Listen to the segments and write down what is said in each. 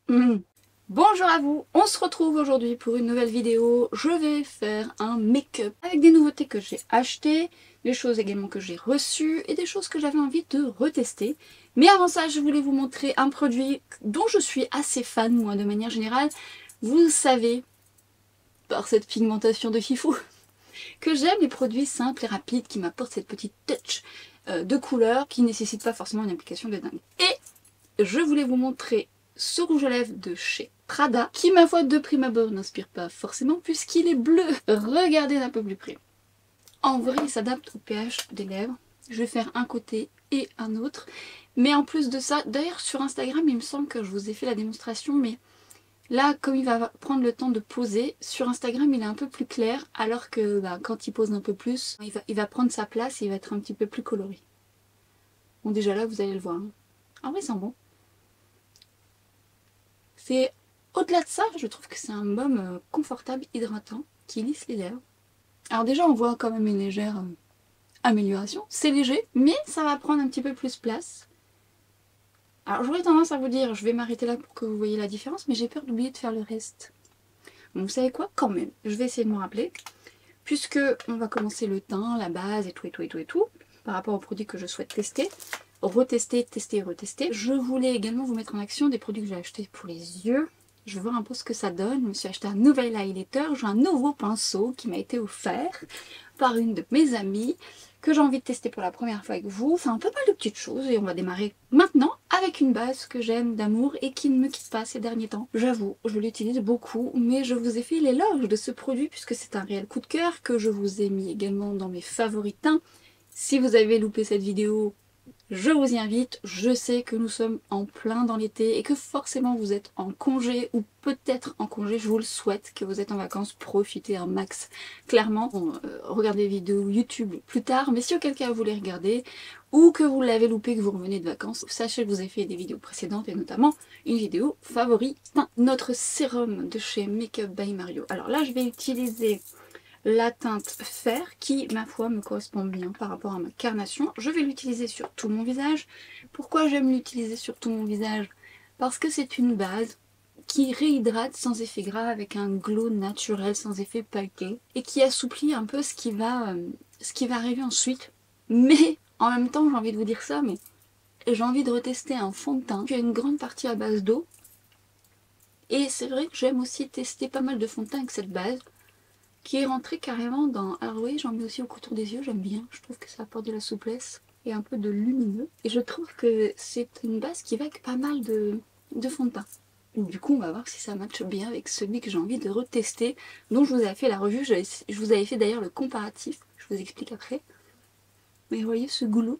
Mhm. Bonjour à vous, on se retrouve aujourd'hui pour une nouvelle vidéo. Je vais faire un make-up avec des nouveautés que j'ai achetées, des choses également que j'ai reçues et des choses que j'avais envie de retester. Mais avant ça, je voulais vous montrer un produit dont je suis assez fan, moi, de manière générale. Vous savez, par cette pigmentation de fifou, que j'aime les produits simples et rapides qui m'apportent cette petite touch de couleur qui ne nécessite pas forcément une application de dingue. Et je voulais vous montrer ce rouge à lèvres de chez Prada, qui ma foi de prime abord n'inspire pas forcément puisqu'il est bleu. Regardez d'un peu plus près. En vrai, il s'adapte au pH des lèvres. Je vais faire un côté et un autre. Mais en plus de ça, d'ailleurs sur Instagram, il me semble que je vous ai fait la démonstration, mais là, comme il va prendre le temps de poser, sur Instagram, il est un peu plus clair, alors que quand il pose un peu plus, il va prendre sa place et il va être un petit peu plus coloré. Bon, déjà là, vous allez le voir. Hein. En vrai, il sent bon. C'est au-delà de ça, je trouve que c'est un baume confortable, hydratant, qui lisse les lèvres. Alors déjà, on voit quand même une légère amélioration. C'est léger, mais ça va prendre un petit peu plus place. Alors j'aurais tendance à vous dire, je vais m'arrêter là pour que vous voyez la différence, mais j'ai peur d'oublier de faire le reste. Donc vous savez quoi? Quand même, je vais essayer de me rappeler, puisque on va commencer le teint, la base et tout et tout et tout et tout, par rapport aux produits que je souhaite tester. Retester, tester, retester. Je voulais également vous mettre en action des produits que j'ai achetés pour les yeux. Je vais voir un peu ce que ça donne. Je me suis acheté un nouvel highlighter. J'ai un nouveau pinceau qui m'a été offert par une de mes amies que j'ai envie de tester pour la première fois avec vous. Enfin, pas mal de petites choses et on va démarrer maintenant avec une base que j'aime d'amour et qui ne me quitte pas ces derniers temps. J'avoue, je l'utilise beaucoup, mais je vous ai fait l'éloge de ce produit puisque c'est un réel coup de cœur que je vous ai mis également dans mes favoris teints. Si vous avez loupé cette vidéo, je vous y invite, je sais que nous sommes en plein dans l'été et que forcément vous êtes en congé ou peut-être en congé, je vous le souhaite, que vous êtes en vacances, profitez un max. Clairement, regardez les vidéos YouTube plus tard, mais si auquel cas vous les regardez ou que vous l'avez loupé, que vous revenez de vacances, sachez que vous avez fait des vidéos précédentes et notamment une vidéo favorite, notre sérum de chez Makeup by Mario. Alors là, je vais utiliser la teinte fer qui, ma foi, me correspond bien par rapport à ma carnation. Je vais l'utiliser sur tout mon visage. Pourquoi j'aime l'utiliser sur tout mon visage? Parce que c'est une base qui réhydrate sans effet gras avec un glow naturel sans effet pailleté et qui assouplit un peu ce qui va arriver ensuite. Mais en même temps, j'ai envie de vous dire ça, mais j'ai envie de retester un fond de teint qui a une grande partie à base d'eau. Et c'est vrai que j'aime aussi tester pas mal de fond de teint avec cette base qui est rentré carrément dans... Alors oui, j'en mets aussi au contour des yeux, j'aime bien. Je trouve que ça apporte de la souplesse et un peu de lumineux. Et je trouve que c'est une base qui va avec pas mal de fond de teint. Du coup, on va voir si ça matche bien avec celui que j'ai envie de retester, dont je vous avais fait la revue. Je vous avais fait d'ailleurs le comparatif, je vous explique après. Mais vous voyez ce goulot?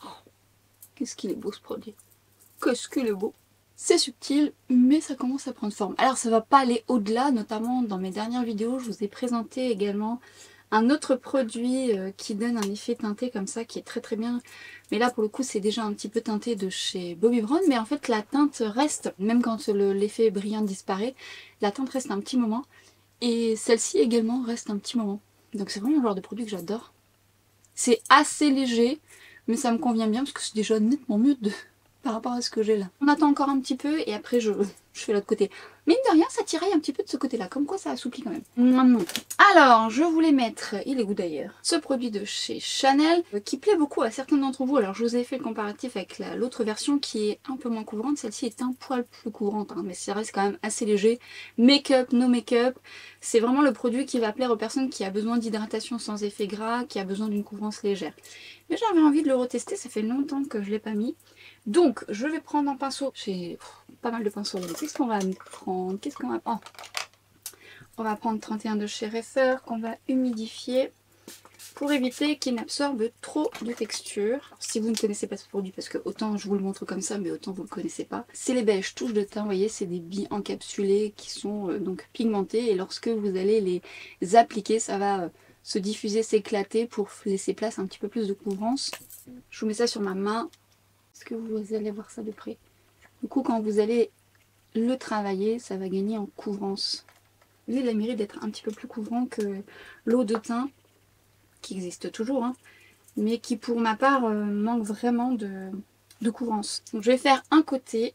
Oh, qu'est-ce qu'il est beau ce produit! Qu'est-ce qu'il est beau! C'est subtil, mais ça commence à prendre forme. Alors ça va pas aller au-delà, notamment dans mes dernières vidéos, je vous ai présenté également un autre produit qui donne un effet teinté comme ça, qui est très très bien. Mais là pour le coup c'est déjà un petit peu teinté de chez Bobbi Brown, mais en fait la teinte reste, même quand l'effet brillant disparaît, la teinte reste un petit moment. Et celle-ci également reste un petit moment. Donc c'est vraiment le genre de produit que j'adore. C'est assez léger, mais ça me convient bien parce que c'est déjà nettement mieux par rapport à ce que j'ai là. On attend encore un petit peu et après je fais l'autre côté. Mine de rien, ça tiraille un petit peu de ce côté-là, comme quoi ça assouplit quand même. Alors, je voulais mettre, il est où d'ailleurs, ce produit de chez Chanel, qui plaît beaucoup à certains d'entre vous. Alors je vous ai fait le comparatif avec l'autre version qui est un peu moins couvrante. Celle-ci est un poil plus couvrante, hein, mais ça reste quand même assez léger. Make-up, no make-up, c'est vraiment le produit qui va plaire aux personnes qui ont besoin d'hydratation sans effet gras, qui a besoin d'une couvrance légère. Mais j'avais envie de le retester, ça fait longtemps que je ne l'ai pas mis. Donc, je vais prendre un pinceau. J'ai pas mal de pinceaux. Qu'est-ce qu'on va prendre? Qu'est-ce qu'on va prendre? On va prendre 31 de chez Refer qu'on va humidifier pour éviter qu'il n'absorbe trop de texture. Alors, si vous ne connaissez pas ce produit, parce que autant je vous le montre comme ça, mais autant vous ne le connaissez pas. C'est les beiges touches de teint, vous voyez, c'est des billes encapsulées qui sont donc pigmentées. Et lorsque vous allez les appliquer, ça va se diffuser, s'éclater pour laisser place à un petit peu plus de couvrance. Je vous mets ça sur ma main. Est-ce que vous allez voir ça de près? Du coup, quand vous allez le travailler, ça va gagner en couvrance. Lui, il a le mérite d'être un petit peu plus couvrant que l'eau de teint, qui existe toujours, hein, mais qui, pour ma part, manque vraiment de couvrance. Donc, je vais faire un côté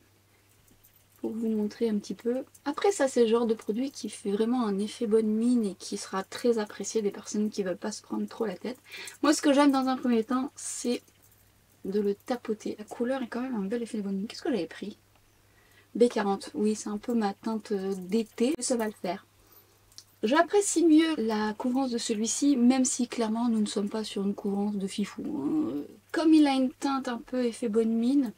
pour vous montrer un petit peu. Après ça c'est le genre de produit qui fait vraiment un effet bonne mine et qui sera très apprécié des personnes qui veulent pas se prendre trop la tête. Moi ce que j'aime dans un premier temps c'est de le tapoter. La couleur est quand même un bel effet de bonne mine. Qu'est-ce que j'avais pris? B40, oui c'est un peu ma teinte d'été, mais ça va le faire. J'apprécie mieux la couvrance de celui-ci, même si clairement nous ne sommes pas sur une couvrance de fifou, hein. Comme il a une teinte un peu effet bonne mine,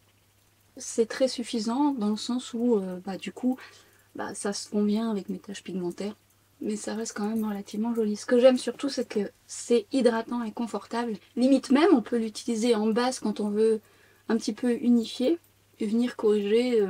c'est très suffisant dans le sens où du coup ça se fond bien avec mes taches pigmentaires, mais ça reste quand même relativement joli. Ce que j'aime surtout c'est que c'est hydratant et confortable. Limite même on peut l'utiliser en base quand on veut un petit peu unifier et venir corriger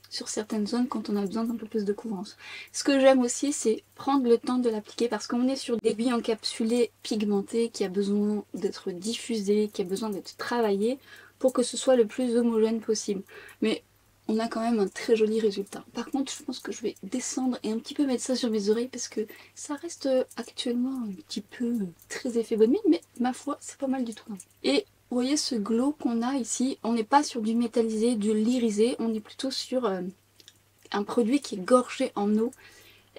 sur certaines zones quand on a besoin d'un peu plus de couvrance. Ce que j'aime aussi c'est prendre le temps de l'appliquer parce qu'on est sur des billes encapsulées pigmentées qui a besoin d'être diffusées, qui a besoin d'être travaillées pour que ce soit le plus homogène possible. Mais on a quand même un très joli résultat. Par contre, je pense que je vais descendre et un petit peu mettre ça sur mes oreilles parce que ça reste actuellement un petit peu très effet bonne mine, mais ma foi, c'est pas mal du tout. Et vous voyez ce glow qu'on a ici, on n'est pas sur du métallisé, du lyrisé, on est plutôt sur un produit qui est gorgé en eau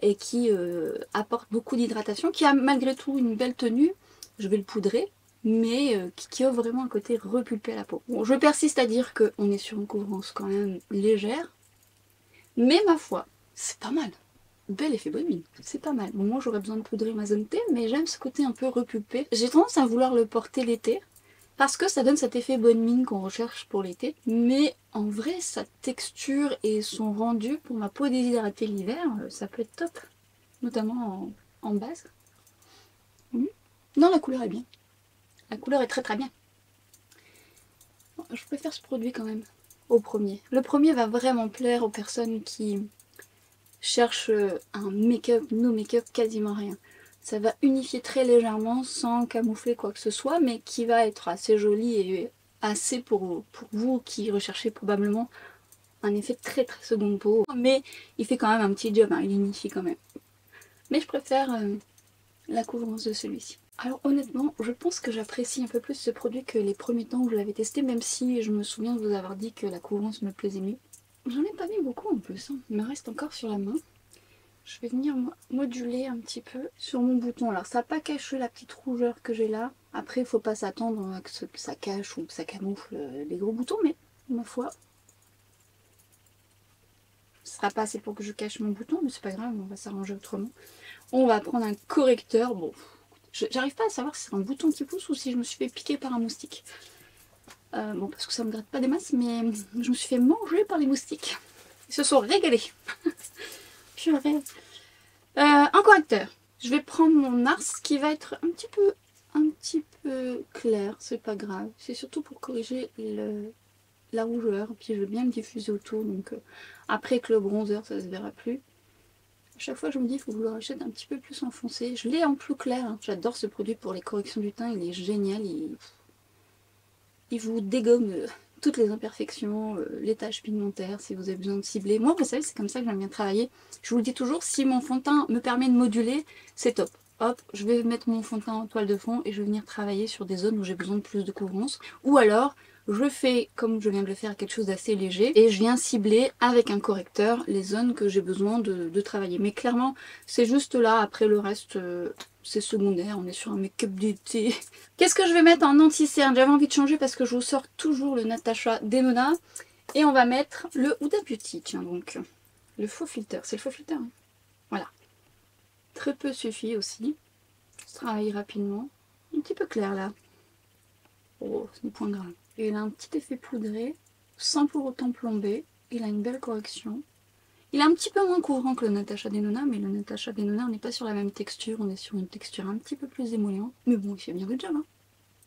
et qui apporte beaucoup d'hydratation, qui a malgré tout une belle tenue. Je vais le poudrer, mais qui a vraiment un côté repulpé à la peau. Bon, je persiste à dire qu'on est sur une couvrance quand même légère, mais ma foi, c'est pas mal. Bel effet bonne mine, c'est pas mal. Bon, moi j'aurais besoin de poudrer ma zone T, mais j'aime ce côté un peu repulpé. J'ai tendance à vouloir le porter l'été, parce que ça donne cet effet bonne mine qu'on recherche pour l'été. Mais en vrai, sa texture et son rendu pour ma peau déshydratée l'hiver, ça peut être top. Notamment en base. Non, la couleur est bien. La couleur est très très bien. Je préfère ce produit quand même au premier. Le premier va vraiment plaire aux personnes qui cherchent un make-up, no make-up, quasiment rien. Ça va unifier très légèrement sans camoufler quoi que ce soit, mais qui va être assez joli et assez pour vous qui recherchez probablement un effet très très seconde peau. Mais il fait quand même un petit job, hein, il unifie quand même. Mais je préfère la couvrance de celui-ci. Alors honnêtement, je pense que j'apprécie un peu plus ce produit que les premiers temps où je l'avais testé, même si je me souviens de vous avoir dit que la couvrance me plaisait mieux. J'en ai pas mis beaucoup en plus, hein. Il me reste encore sur la main. Je vais venir moduler un petit peu sur mon bouton. Alors ça n'a pas caché la petite rougeur que j'ai là. Après, il ne faut pas s'attendre à ce que ça cache ou que ça camoufle les gros boutons, mais ma foi, ce sera pas assez pour que je cache mon bouton, mais c'est pas grave, on va s'arranger autrement. On va prendre un correcteur. Bon, j'arrive pas à savoir si c'est un bouton qui pousse ou si je me suis fait piquer par un moustique. Bon, parce que ça me gratte pas des masses, mais je me suis fait manger par les moustiques. Ils se sont régalés. Purée. Un correcteur. Je vais prendre mon Nars qui va être un petit peu clair, c'est pas grave. C'est surtout pour corriger la rougeur. Puis je vais bien le diffuser autour, donc après que le bronzer, ça se verra plus. À chaque fois je me dis il faut que je le rachète un petit peu plus enfoncé. Je l'ai en plus clair, hein. J'adore ce produit pour les corrections du teint, il est génial, il vous dégomme toutes les imperfections, les taches pigmentaires si vous avez besoin de cibler. Moi vous savez c'est comme ça que j'aime bien travailler. Je vous le dis toujours, si mon fond de teint me permet de moduler, c'est top. Hop, je vais mettre mon fond de teint en toile de fond et je vais venir travailler sur des zones où j'ai besoin de plus de couvrance. Ou alors, je fais comme je viens de le faire quelque chose d'assez léger et je viens cibler avec un correcteur les zones que j'ai besoin de travailler. Mais clairement, c'est juste là, après le reste, c'est secondaire, on est sur un make-up d'été. Qu'est-ce que je vais mettre en anti-cerne? J'avais envie de changer parce que je vous sors toujours le Natasha Denona. Et on va mettre le Huda Beauty, tiens donc, le faux filter. C'est le faux filter, hein. Voilà. Très peu suffit aussi. Ça travaille rapidement. Un petit peu clair là. Oh, c'est un point grave. Et il a un petit effet poudré, sans pour autant plomber. Il a une belle correction. Il est un petit peu moins couvrant que le Natasha Denona, mais le Natasha Denona, on n'est pas sur la même texture. On est sur une texture un petit peu plus émolliente. Mais bon, il fait bien le job, hein.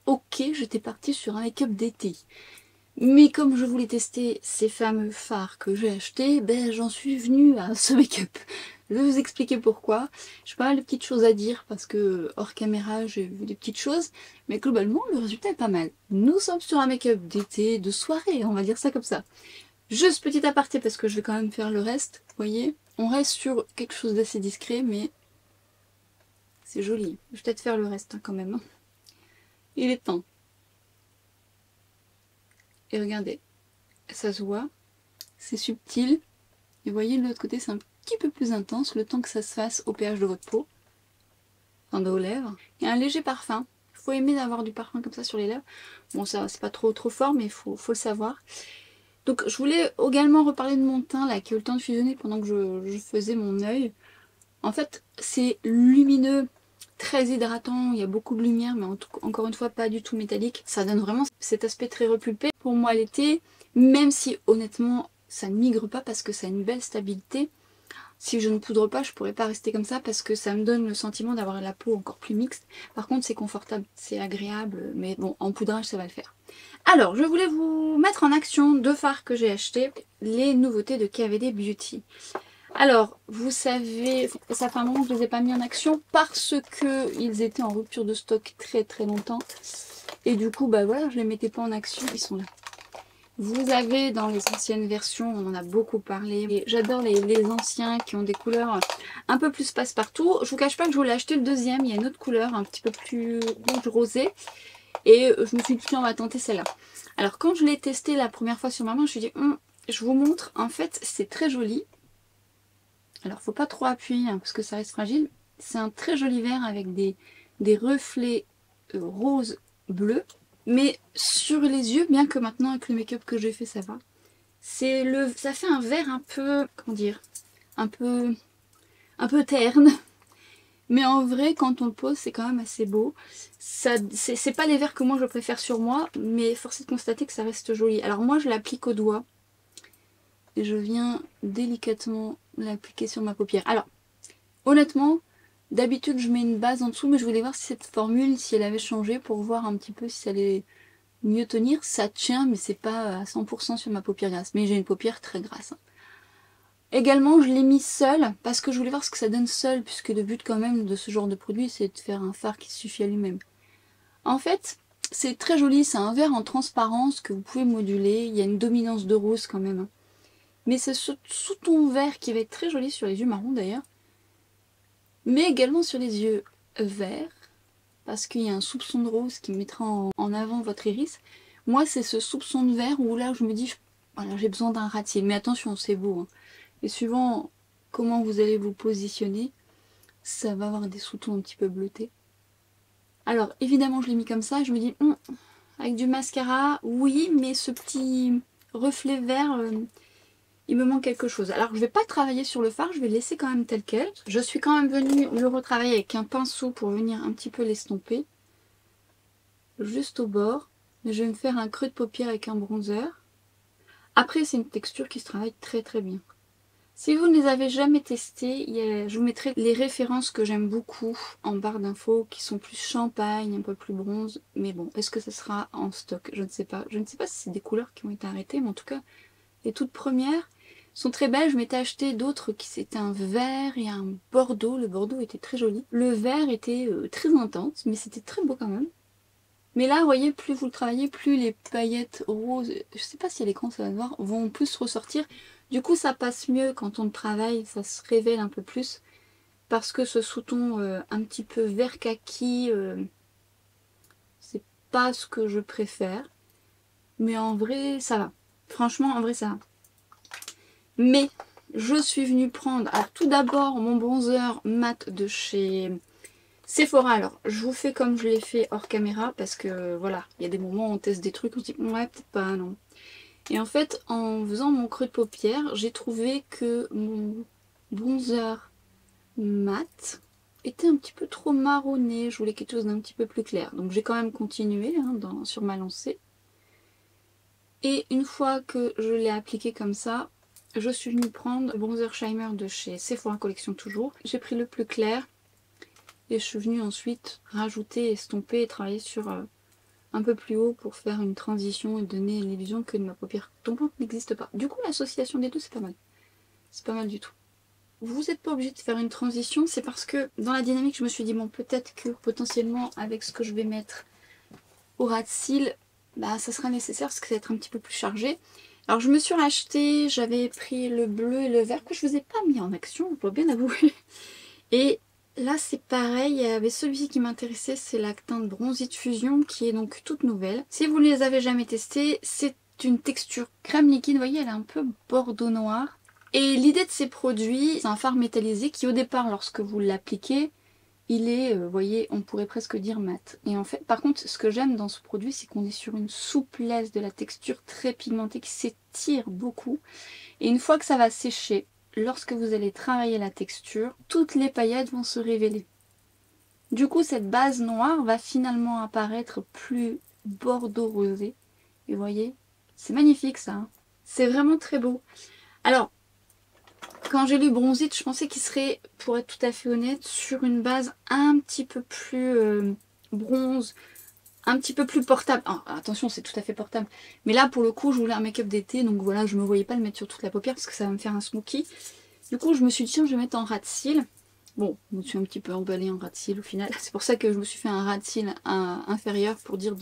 Ok, j'étais partie sur un make-up d'été. Mais comme je voulais tester ces fameux fards que j'ai achetés, ben j'en suis venue à ce make-up. Je vais vous expliquer pourquoi. J'ai pas mal de petites choses à dire parce que hors caméra j'ai vu des petites choses, mais globalement le résultat est pas mal. Nous sommes sur un make-up d'été, de soirée, on va dire ça comme ça. Juste petit aparté parce que je vais quand même faire le reste, vous voyez. On reste sur quelque chose d'assez discret, mais c'est joli. Je vais peut-être faire le reste hein, quand même. Il est temps. Et regardez, ça se voit, c'est subtil, Et vous voyez, de l'autre côté, c'est un petit peu plus intense, le temps que ça se fasse au pH de votre peau, enfin de vos lèvres. Il y a un léger parfum. Il faut aimer d'avoir du parfum comme ça sur les lèvres. Bon, ça, c'est pas trop fort, mais il faut le savoir. Donc, je voulais également reparler de mon teint, là, qui a eu le temps de fusionner pendant que je faisais mon œil. En fait, c'est lumineux, très hydratant, il y a beaucoup de lumière, mais encore une fois, pas du tout métallique. Ça donne vraiment cet aspect très repulpé pour moi l'été, même si honnêtement, ça ne migre pas parce que ça a une belle stabilité. Si je ne poudre pas, je pourrais pas rester comme ça parce que ça me donne le sentiment d'avoir la peau encore plus mixte. Par contre, c'est confortable, c'est agréable, mais bon, en poudrage, ça va le faire. Alors, je voulais vous mettre en action deux fards que j'ai achetés, les nouveautés de KVD Beauty. Alors, vous savez, ça fait un moment que je ne les ai pas mis en action parce que ils étaient en rupture de stock très longtemps. Et du coup, bah voilà, je les mettais pas en action, ils sont là. Vous avez dans les anciennes versions, on en a beaucoup parlé, j'adore les anciens qui ont des couleurs un peu plus passe-partout. Je vous cache pas que je voulais acheter le deuxième, il y a une autre couleur un petit peu plus rouge rosé. Et je me suis dit, tiens, on va tenter celle-là. Alors quand je l'ai testé la première fois sur ma main, je me suis dit, je vous montre, en fait c'est très joli. Alors faut pas trop appuyer hein, parce que ça reste fragile. C'est un très joli vert avec des reflets rose bleu. Mais sur les yeux, bien que maintenant avec le make-up que j'ai fait ça va, ça fait un vert un peu, comment dire, un peu terne. Mais en vrai, quand on le pose, c'est quand même assez beau. C'est pas les verts que moi je préfère sur moi, mais force est de constater que ça reste joli. Alors moi je l'applique au doigt. Et je viens délicatement l'appliquer sur ma paupière. Alors, honnêtement, d'habitude je mets une base en dessous, mais je voulais voir si cette formule, si elle avait changé pour voir un petit peu si ça allait mieux tenir. Ça tient, mais c'est pas à 100% sur ma paupière grasse. Mais j'ai une paupière très grasse. Également, je l'ai mis seul parce que je voulais voir ce que ça donne seul, puisque le but quand même de ce genre de produit, c'est de faire un fard qui suffit à lui-même. En fait, c'est très joli, c'est un vert en transparence que vous pouvez moduler. Il y a une dominance de rose quand même. Mais c'est ce sous-ton vert qui va être très joli sur les yeux marrons d'ailleurs. Mais également sur les yeux verts. Parce qu'il y a un soupçon de rose qui mettra en avant votre iris. Moi c'est ce soupçon de vert où là je me dis, voilà, j'ai besoin d'un ratier. Mais attention, c'est beau. Hein. Et suivant comment vous allez vous positionner, ça va avoir des sous-tons un petit peu bleutés. Alors évidemment je l'ai mis comme ça. Je me dis, avec du mascara, oui, mais ce petit reflet vert... il me manque quelque chose. Alors je vais pas travailler sur le fard, je vais le laisser quand même tel quel. Je suis quand même venue le retravailler avec un pinceau pour venir un petit peu l'estomper. Juste au bord. Mais je vais me faire un creux de paupière avec un bronzer. Après c'est une texture qui se travaille très bien. Si vous ne les avez jamais testés, je vous mettrai les références que j'aime beaucoup en barre d'infos qui sont plus champagne, un peu plus bronze. Mais bon, est-ce que ça sera en stock? Je ne sais pas. Je ne sais pas si c'est des couleurs qui ont été arrêtées, mais en tout cas, les toutes premières sont très belles. Je m'étais acheté d'autres qui c'était un vert et un bordeaux. Le bordeaux était très joli. Le vert était très intense, mais c'était très beau quand même. Mais là, vous voyez, plus vous le travaillez, plus les paillettes roses, je sais pas si à l'écran ça va se voir, vont plus ressortir. Du coup, ça passe mieux quand on le travaille, ça se révèle un peu plus. Parce que ce sous-ton un petit peu vert kaki, c'est pas ce que je préfère. Mais en vrai, ça va. Franchement, en vrai, ça va. Mais je suis venue prendre, alors tout d'abord mon bronzer mat de chez Sephora. Alors je vous fais comme je l'ai fait hors caméra parce que voilà, il y a des moments où on teste des trucs, on se dit ouais peut-être pas, non. Et en fait en faisant mon creux de paupière, j'ai trouvé que mon bronzer mat était un petit peu trop marronné. Je voulais quelque chose d'un petit peu plus clair. Donc j'ai quand même continué hein, sur ma lancée. Et une fois que je l'ai appliqué comme ça, je suis venue prendre le bronzer Shimmer de chez Sephora Collection toujours. J'ai pris le plus clair et je suis venue ensuite rajouter, estomper et travailler sur un peu plus haut pour faire une transition et donner l'illusion que ma paupière tombante n'existe pas. Du coup l'association des deux c'est pas mal. C'est pas mal du tout. Vous n'êtes pas obligé de faire une transition, c'est parce que dans la dynamique je me suis dit bon peut-être que potentiellement avec ce que je vais mettre au ras de cils, bah ça sera nécessaire parce que ça va être un petit peu plus chargé. Alors je me suis racheté, j'avais pris le bleu et le vert que je vous ai pas mis en action, je dois bien avouer. Et là c'est pareil, il y avait celui-ci qui m'intéressait, c'est la teinte Bronzite Fusion qui est donc toute nouvelle. Si vous ne les avez jamais testés, c'est une texture crème liquide, vous voyez elle est un peu bordeaux noir. Et l'idée de ces produits, c'est un fard métallisé qui au départ, lorsque vous l'appliquez, il est, vous voyez, on pourrait presque dire mat. Et en fait, par contre, ce que j'aime dans ce produit, c'est qu'on est sur une souplesse de la texture très pigmentée qui s'étire beaucoup. Et une fois que ça va sécher, lorsque vous allez travailler la texture, toutes les paillettes vont se révéler. Du coup, cette base noire va finalement apparaître plus bordeaux rosé. Et vous voyez, c'est magnifique ça. Hein. C'est vraiment très beau. Alors, quand j'ai lu Bronzite, je pensais qu'il serait, pour être tout à fait honnête, sur une base un petit peu plus bronze, un petit peu plus portable. Ah, attention, c'est tout à fait portable. Mais là, pour le coup, je voulais un make-up d'été, donc voilà, je me voyais pas le mettre sur toute la paupière parce que ça va me faire un smoky. Du coup, je me suis dit, tiens, je vais mettre en ras de cils. Bon, je me suis un petit peu emballée en ras de cils au final. C'est pour ça que je me suis fait un ras de cils inférieur pour dire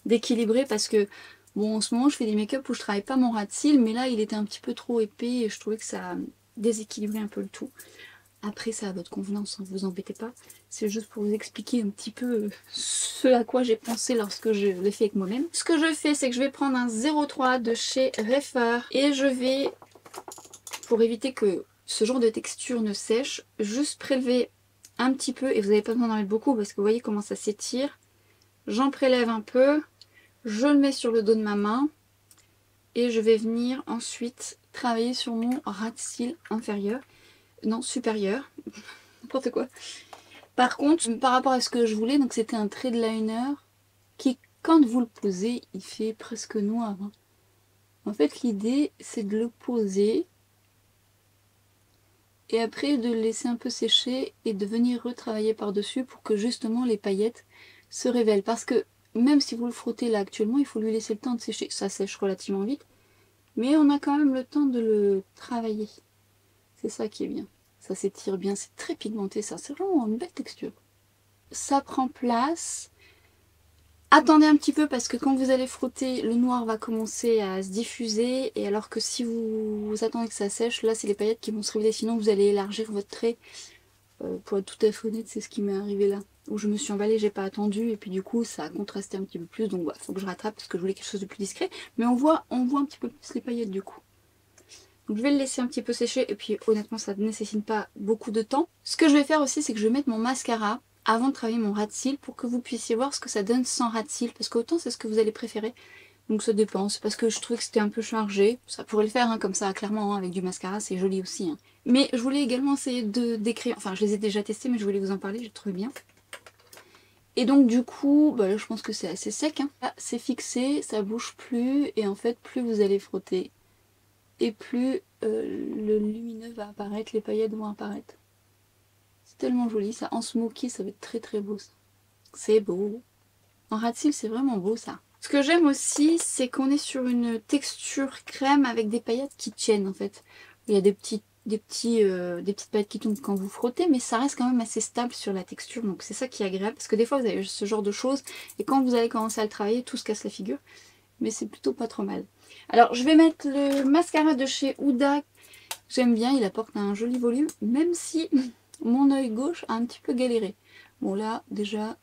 d'équilibrer parce que, bon, en ce moment, je fais des make-up où je travaille pas mon ras de cils, mais là, il était un petit peu trop épais et je trouvais que ça déséquilibrait un peu le tout. Après, ça à votre convenance, ne vous embêtez pas. C'est juste pour vous expliquer un petit peu ce à quoi j'ai pensé lorsque je l'ai fait avec moi-même. Ce que je fais, c'est que je vais prendre un 03 de chez Refer et je vais, pour éviter que ce genre de texture ne sèche, juste prélever un petit peu, et vous n'avez pas besoin d'en mettre beaucoup parce que vous voyez comment ça s'étire. J'en prélève un peu, je le mets sur le dos de ma main et je vais venir ensuite travailler sur mon ras de cils inférieur. Non, supérieur. N'importe quoi. Par contre, par rapport à ce que je voulais, donc c'était un trait de liner qui, quand vous le posez, il fait presque noir. Hein. En fait, l'idée, c'est de le poser et après de le laisser un peu sécher et de venir retravailler par-dessus pour que justement les paillettes se révèlent. Parce que même si vous le frottez là actuellement, il faut lui laisser le temps de sécher. Ça sèche relativement vite, mais on a quand même le temps de le travailler. C'est ça qui est bien. Ça s'étire bien, c'est très pigmenté ça, c'est vraiment une belle texture. Ça prend place. Attendez un petit peu parce que quand vous allez frotter, le noir va commencer à se diffuser. Et alors que si vous attendez que ça sèche, là c'est les paillettes qui vont se révéler. Sinon vous allez élargir votre trait. Pour être tout à fait honnête, c'est ce qui m'est arrivé là. Où je me suis emballée, j'ai pas attendu. Et puis du coup ça a contrasté un petit peu plus. Donc il faut que je rattrape parce que je voulais quelque chose de plus discret. Mais on voit un petit peu plus les paillettes du coup. Donc je vais le laisser un petit peu sécher et puis honnêtement ça ne nécessite pas beaucoup de temps. Ce que je vais faire aussi c'est que je vais mettre mon mascara avant de travailler mon ras de cils pour que vous puissiez voir ce que ça donne sans ras de cils parce qu'autant c'est ce que vous allez préférer. Donc ça dépend, c'est parce que je trouvais que c'était un peu chargé. Ça pourrait le faire hein, comme ça clairement hein, avec du mascara, c'est joli aussi. Hein. Mais je voulais également essayer de décrire, enfin je les ai déjà testés mais je voulais vous en parler, j'ai trouvé bien. Et donc du coup, bah là, je pense que c'est assez sec. Hein. Là c'est fixé, ça bouge plus et en fait plus vous allez frotter et plus le lumineux va apparaître, les paillettes vont apparaître. C'est tellement joli ça. En smoky, ça va être très très beau ça. C'est beau. En ras de cils, c'est vraiment beau ça. Ce que j'aime aussi, c'est qu'on est sur une texture crème avec des paillettes qui tiennent en fait. Il y a des petites paillettes qui tombent quand vous frottez, mais ça reste quand même assez stable sur la texture. Donc c'est ça qui est agréable parce que des fois vous avez ce genre de choses et quand vous allez commencer à le travailler, tout se casse la figure. Mais c'est plutôt pas trop mal. Alors je vais mettre le mascara de chez Huda. J'aime bien, il apporte un joli volume, même si mon œil gauche a un petit peu galéré. Bon là, déjà,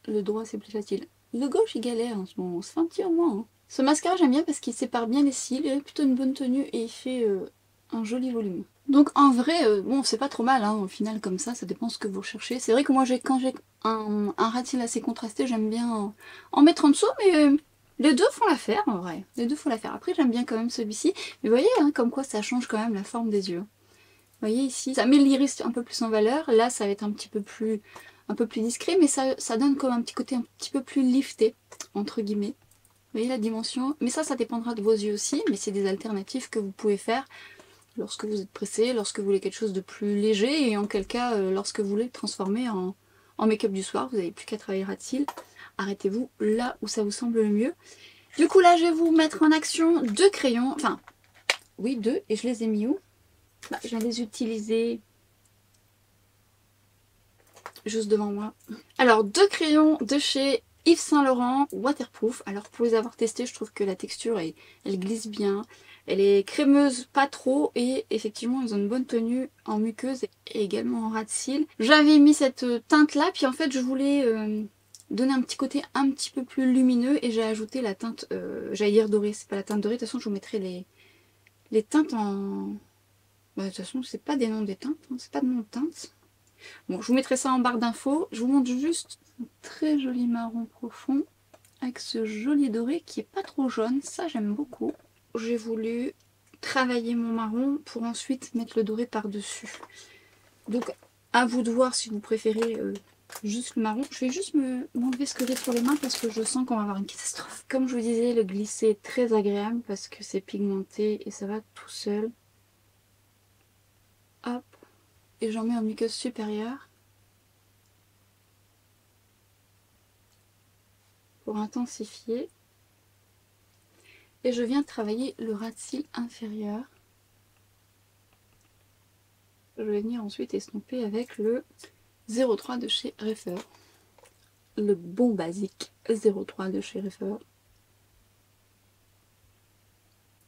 le droit c'est plus facile. Le gauche il galère en ce moment, ça fait un petit moment. Hein. Ce mascara j'aime bien parce qu'il sépare bien les cils, il a plutôt une bonne tenue et il fait un joli volume. Donc en vrai, bon c'est pas trop mal hein, au final comme ça dépend ce que vous recherchez. C'est vrai que moi quand j'ai un ras de cils assez contrasté, j'aime bien en mettre en dessous, mais... les deux font l'affaire en vrai, les deux font l'affaire. Après j'aime bien quand même celui-ci, mais vous voyez hein, comme quoi ça change quand même la forme des yeux. Vous voyez ici, ça met l'iris un peu plus en valeur, là ça va être un peu plus discret, mais ça donne comme un petit côté un petit peu plus lifté, entre guillemets. Vous voyez la dimension, mais ça dépendra de vos yeux aussi, mais c'est des alternatives que vous pouvez faire lorsque vous êtes pressé, lorsque vous voulez quelque chose de plus léger, et en quel cas lorsque vous voulez le transformer en make-up du soir, vous n'avez plus qu'à travailler le ras de cils. Arrêtez-vous là où ça vous semble le mieux. Du coup là je vais vous mettre en action deux crayons, enfin oui deux, et je les ai mis où? Bah, je vais les utiliser juste devant moi. Alors deux crayons de chez Yves Saint Laurent waterproof. Alors pour les avoir testés, je trouve que la texture elle glisse bien. Elle est crémeuse, pas trop, et effectivement ils ont une bonne tenue en muqueuse et également en ras de cils. J'avais mis cette teinte là, puis en fait je voulais donner un petit côté un petit peu plus lumineux et j'ai ajouté la teinte, j'allais dire dorée, c'est pas la teinte dorée, de toute façon je vous mettrai Les teintes en... Bah, de toute façon, c'est pas des noms des teintes, hein, c'est pas de nom de teinte. Bon, je vous mettrai ça en barre d'infos. Je vous montre juste un très joli marron profond avec ce joli doré qui est pas trop jaune. Ça, j'aime beaucoup. J'ai voulu travailler mon marron pour ensuite mettre le doré par-dessus. Donc, à vous de voir si vous préférez juste le marron. Je vais juste m'enlever ce que j'ai sur les mains parce que je sens qu'on va avoir une catastrophe. Comme je vous disais, le glisser est très agréable parce que c'est pigmenté et ça va tout seul. Hop. Et j'en mets en muqueuse supérieure pour intensifier. Et je viens de travailler le ras de cils inférieur. Je vais venir ensuite estomper avec le 03 de chez Refer. Le bon basique 03 de chez Refer.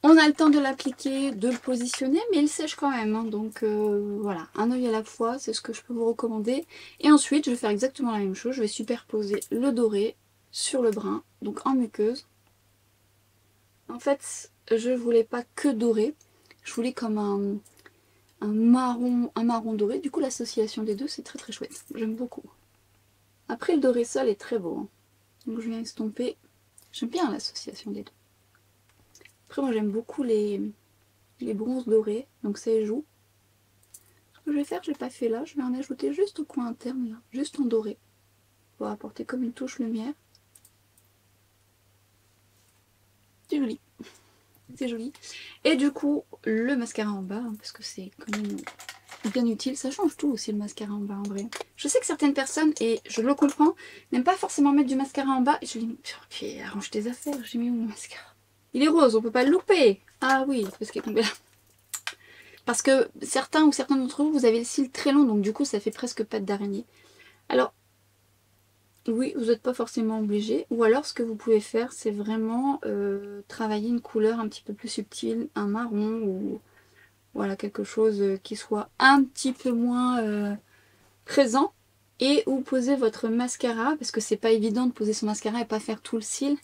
On a le temps de l'appliquer, de le positionner, mais il sèche quand même. Hein, donc voilà, un œil à la fois, c'est ce que je peux vous recommander. Et ensuite, je vais faire exactement la même chose. Je vais superposer le doré sur le brun, donc en muqueuse. En fait, je voulais pas que doré. Je voulais comme un marron doré. Du coup, l'association des deux, c'est très très chouette. J'aime beaucoup. Après, le doré seul est très beau. Hein. Donc je viens estomper. J'aime bien l'association des deux. Après, moi, j'aime beaucoup les bronzes dorés. Donc ça joue. Ce que je vais faire, je l'ai pas fait là. Je vais en ajouter juste au coin interne, là. Juste en doré. Pour apporter comme une touche lumière. C'est joli. C'est joli. Et du coup, le mascara en bas, hein, parce que c'est quand même bien utile. Ça change tout aussi le mascara en bas en vrai. Je sais que certaines personnes, et je le comprends, n'aiment pas forcément mettre du mascara en bas. Et je dis, puis arrange tes affaires, j'ai mis où mon mascara? Il est rose, on peut pas le louper. Ah oui, parce qu'il est tombé là. Parce que certains ou certains d'entre vous, vous avez le cil très long, donc du coup ça fait presque patte d'araignée. Alors, oui, vous n'êtes pas forcément obligé. Ou alors ce que vous pouvez faire, c'est vraiment travailler une couleur un petit peu plus subtile, un marron ou voilà quelque chose qui soit un petit peu moins présent. Et où poser votre mascara, parce que c'est pas évident de poser son mascara et pas faire tout le cil.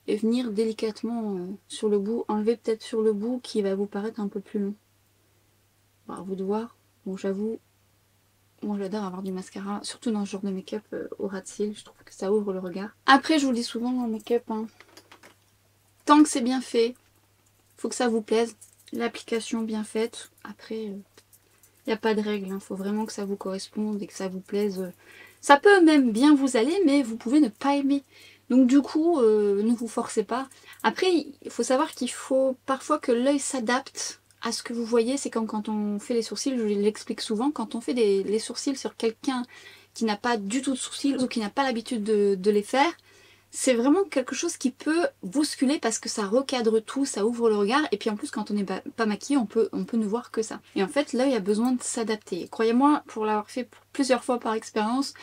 Et venir délicatement sur le bout, enlever peut-être sur le bout qui va vous paraître un peu plus long. Bon, à vous de voir. Bon, j'avoue, moi j'adore avoir du mascara, surtout dans ce genre de make-up au ras de cils, je trouve que ça ouvre le regard. Après, je vous le dis souvent en make-up, hein, tant que c'est bien fait, faut que ça vous plaise. L'application bien faite, après, il n'y a pas de règle, il faut vraiment que ça vous corresponde et que ça vous plaise. Ça peut même bien vous aller, mais vous pouvez ne pas aimer. Donc du coup, ne vous forcez pas. Après, il faut savoir qu'il faut parfois que l'œil s'adapte à ce que vous voyez. C'est comme quand on fait les sourcils, je l'explique souvent, quand on fait les sourcils sur quelqu'un qui n'a pas du tout de sourcils ou qui n'a pas l'habitude de les faire, c'est vraiment quelque chose qui peut bousculer parce que ça recadre tout, ça ouvre le regard. Et puis en plus, quand on n'est pas maquillé, on peut ne voir que ça. Et en fait, l'œil a besoin de s'adapter. Croyez-moi, pour l'avoir fait plusieurs fois par expérience,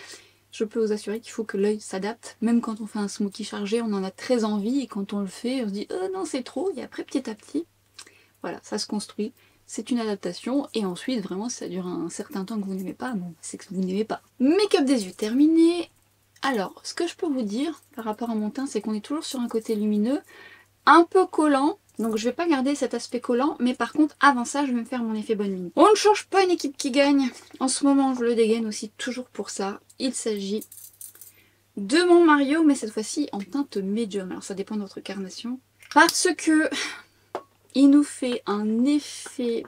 je peux vous assurer qu'il faut que l'œil s'adapte. Même quand on fait un smoky chargé, on en a très envie. Et quand on le fait, on se dit « Oh non, c'est trop !» Et après, petit à petit, voilà, ça se construit. C'est une adaptation. Et ensuite, vraiment, si ça dure un certain temps que vous n'aimez pas, bon, c'est que vous n'aimez pas. Make-up des yeux terminé. Alors, ce que je peux vous dire par rapport à mon teint, c'est qu'on est toujours sur un côté lumineux, un peu collant. Donc je vais pas garder cet aspect collant, mais par contre avant ça je vais me faire mon effet bonne mine. On ne change pas une équipe qui gagne. En ce moment je le dégaine aussi toujours pour ça. Il s'agit de mon Mario, mais cette fois-ci en teinte médium. Alors ça dépend de votre carnation. Parce que il nous fait un effet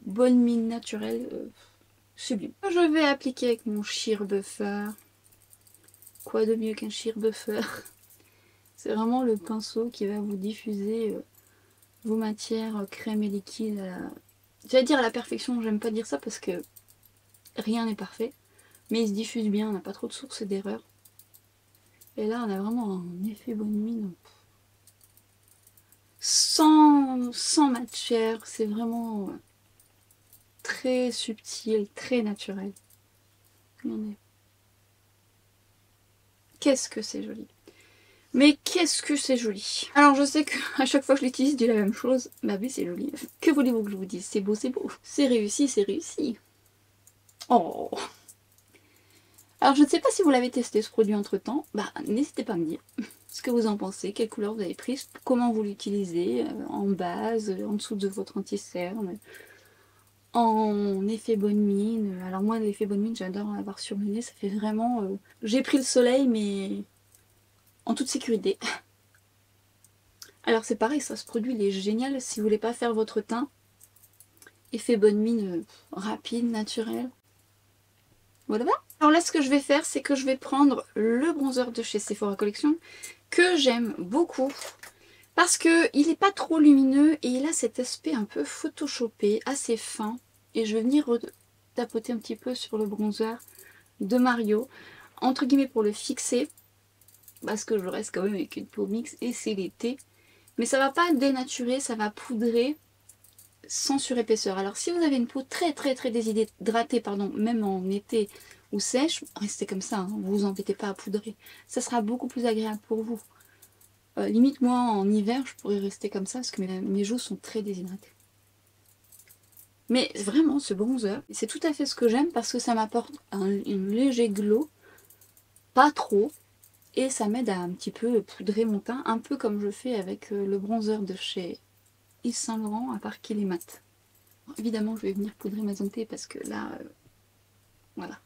bonne mine naturel sublime. Je vais appliquer avec mon sheer buffer. Quoi de mieux qu'un sheer buffer? C'est vraiment le pinceau qui va vous diffuser vos matières crème et liquide à la... J'allais dire à la perfection, j'aime pas dire ça parce que rien n'est parfait. Mais il se diffuse bien, on n'a pas trop de sources d'erreur. Et là, on a vraiment un effet bonne mine. Sans matière, c'est vraiment très subtil, très naturel. Regardez. Qu'est-ce que c'est joli! Mais qu'est-ce que c'est joli! Alors je sais qu'à chaque fois que je l'utilise, je dis la même chose. Bah oui, c'est joli. Que voulez-vous que je vous dise? C'est beau, c'est beau. C'est réussi, c'est réussi. Oh! Alors je ne sais pas si vous l'avez testé ce produit entre temps. Bah n'hésitez pas à me dire. ce que vous en pensez, quelle couleur vous avez prise, comment vous l'utilisez, en base, en dessous de votre anti-cerne, en effet bonne mine. Alors moi l'effet bonne mine j'adore en avoir sur le nez, ça fait vraiment... J'ai pris le soleil mais en toute sécurité. Alors c'est pareil, ça ce produit il est génial si vous voulez pas faire votre teint. Effet bonne mine rapide, naturel. Voilà. Alors là ce que je vais faire c'est que je vais prendre le bronzer de chez Sephora Collection que j'aime beaucoup. Parce qu'il n'est pas trop lumineux et il a cet aspect un peu photoshopé, assez fin. Et je vais venir tapoter un petit peu sur le bronzer de Mario, entre guillemets pour le fixer, parce que je reste quand même avec une peau mixte et c'est l'été. Mais ça va pas dénaturer, ça va poudrer sans surépaisseur. Alors si vous avez une peau très déshydratée, pardon, même en été ou sèche, restez comme ça, hein, vous vous embêtez pas à poudrer. Ça sera beaucoup plus agréable pour vous. Limite moi en hiver je pourrais rester comme ça parce que mes joues sont très déshydratées. Mais vraiment ce bronzer c'est tout à fait ce que j'aime parce que ça m'apporte un léger glow, pas trop, et ça m'aide à un petit peu poudrer mon teint, un peu comme je fais avec le bronzer de chez Yves Saint Laurent à part qu'il est mat. Évidemment je vais venir poudrer ma zone T parce que là voilà,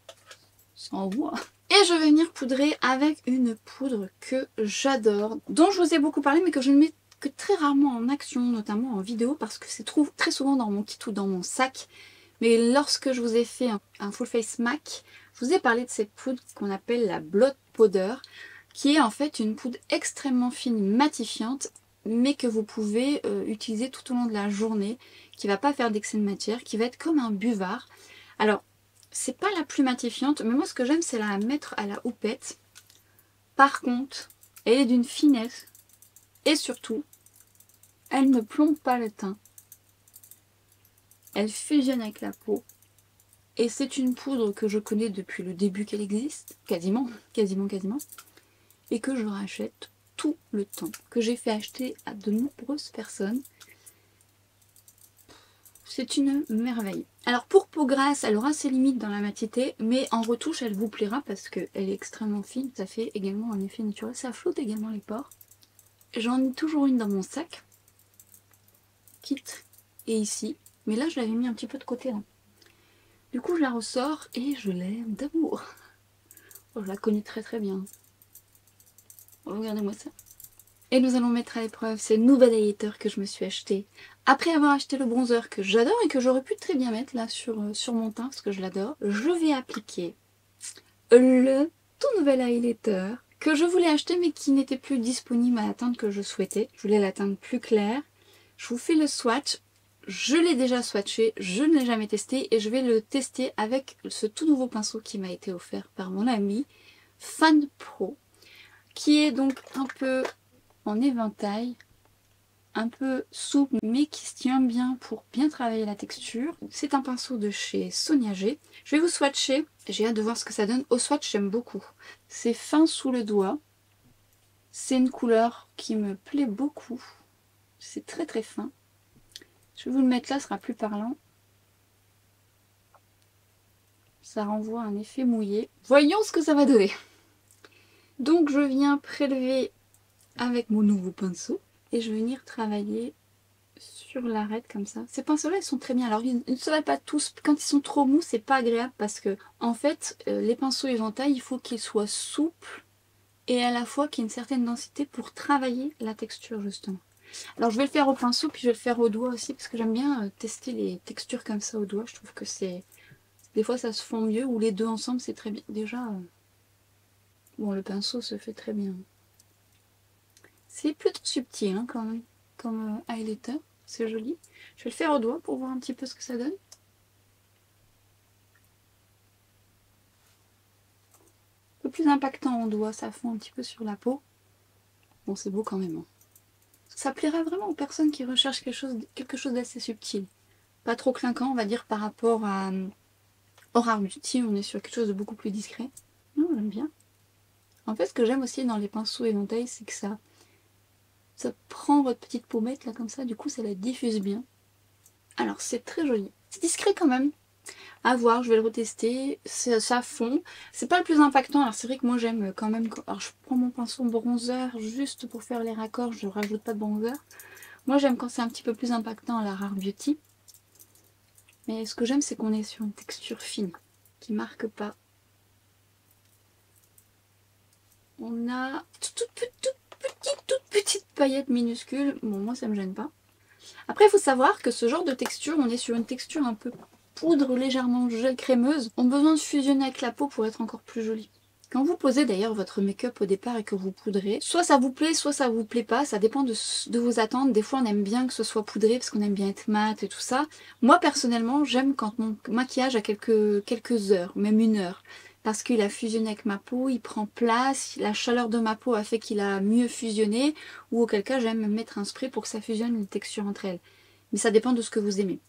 ça envoie. Et je vais venir poudrer avec une poudre que j'adore, dont je vous ai beaucoup parlé mais que je ne mets que très rarement en action, notamment en vidéo, parce que c'est très souvent dans mon kit ou dans mon sac. Mais lorsque je vous ai fait un full face MAC, je vous ai parlé de cette poudre qu'on appelle la Blot Powder, qui est en fait une poudre extrêmement fine, matifiante, mais que vous pouvez utiliser tout au long de la journée, qui va pas faire d'excès de matière, qui va être comme un buvard. Alors, c'est pas la plus matifiante, mais moi ce que j'aime c'est la mettre à la houppette. Par contre, elle est d'une finesse et surtout, elle ne plombe pas le teint. Elle fusionne avec la peau. Et c'est une poudre que je connais depuis le début qu'elle existe, quasiment, et que je rachète tout le temps, que j'ai fait acheter à de nombreuses personnes. C'est une merveille. Alors pour peau grasse, elle aura ses limites dans la matité, mais en retouche, elle vous plaira parce qu'elle est extrêmement fine. Ça fait également un effet naturel. Ça flotte également les pores. J'en ai toujours une dans mon sac, quitte, et ici. Mais là, je l'avais mis un petit peu de côté là. Du coup, je la ressors et je l'aime d'amour. Oh, je la connais très bien. Regardez-moi ça. Et nous allons mettre à l'épreuve ces nouvel highlighter que je me suis acheté. Après avoir acheté le bronzer que j'adore et que j'aurais pu très bien mettre là sur mon teint parce que je l'adore, je vais appliquer le tout nouvel highlighter que je voulais acheter mais qui n'était plus disponible à la teinte que je souhaitais. Je voulais la teinte plus claire. Je vous fais le swatch. Je l'ai déjà swatché, je ne l'ai jamais testé et je vais le tester avec ce tout nouveau pinceau qui m'a été offert par mon ami Fan Pro, qui est donc un peu en éventail, un peu souple mais qui se tient bien pour bien travailler la texture. C'est un pinceau de chez Sonia G. Je vais vous swatcher, j'ai hâte de voir ce que ça donne. Au swatch j'aime beaucoup. C'est fin sous le doigt, c'est une couleur qui me plaît beaucoup, c'est très fin. Je vais vous le mettre là, ce sera plus parlant. Ça renvoie un effet mouillé. Voyons ce que ça va donner. Donc je viens prélever avec mon nouveau pinceau et je vais venir travailler sur l'arête comme ça. Ces pinceaux-là, ils sont très bien. Alors ils ne se valent pas tous. Quand ils sont trop mous, c'est pas agréable parce que en fait, les pinceaux éventail, il faut qu'ils soient souples et à la fois qu'il y ait une certaine densité pour travailler la texture justement. Alors je vais le faire au pinceau puis je vais le faire au doigt aussi parce que j'aime bien tester les textures comme ça au doigt. Je trouve que c'est... Des fois ça se fond mieux ou les deux ensemble c'est très bien. Déjà, bon le pinceau se fait très bien. C'est plutôt subtil hein, quand même comme highlighter. C'est joli. Je vais le faire au doigt pour voir un petit peu ce que ça donne. Un peu plus impactant au doigt, ça fond un petit peu sur la peau. Bon c'est beau quand même. Hein. Ça plaira vraiment aux personnes qui recherchent quelque chose d'assez subtil. Pas trop clinquant on va dire par rapport à Rare Beauty, on est sur quelque chose de beaucoup plus discret. Non, j'aime bien. En fait, ce que j'aime aussi dans les pinceaux éventail, c'est que ça prend votre petite pommette là comme ça, du coup ça la diffuse bien. Alors c'est très joli. C'est discret quand même. À voir, je vais le retester. Ça fond. C'est pas le plus impactant. Alors c'est vrai que moi j'aime quand même. Alors je prends mon pinceau bronzer juste pour faire les raccords. Je rajoute pas de bronzer. Moi j'aime quand c'est un petit peu plus impactant à la Rare Beauty. Mais ce que j'aime c'est qu'on est sur une texture fine. Qui marque pas. On a toute petite paillette minuscule. Bon moi ça me gêne pas. Après il faut savoir que ce genre de texture, on est sur une texture un peu poudre légèrement gel crémeuse, ont besoin de fusionner avec la peau pour être encore plus jolie. Quand vous posez d'ailleurs votre make-up au départ et que vous poudrez, soit ça vous plaît, soit ça vous plaît pas, ça dépend de vos attentes. Des fois on aime bien que ce soit poudré parce qu'on aime bien être mat et tout ça. Moi personnellement j'aime quand mon maquillage a quelques heures, même 1 heure. Parce qu'il a fusionné avec ma peau, il prend place, la chaleur de ma peau a fait qu'il a mieux fusionné, ou auquel cas j'aime mettre un spray pour que ça fusionne les textures entre elles. Mais ça dépend de ce que vous aimez.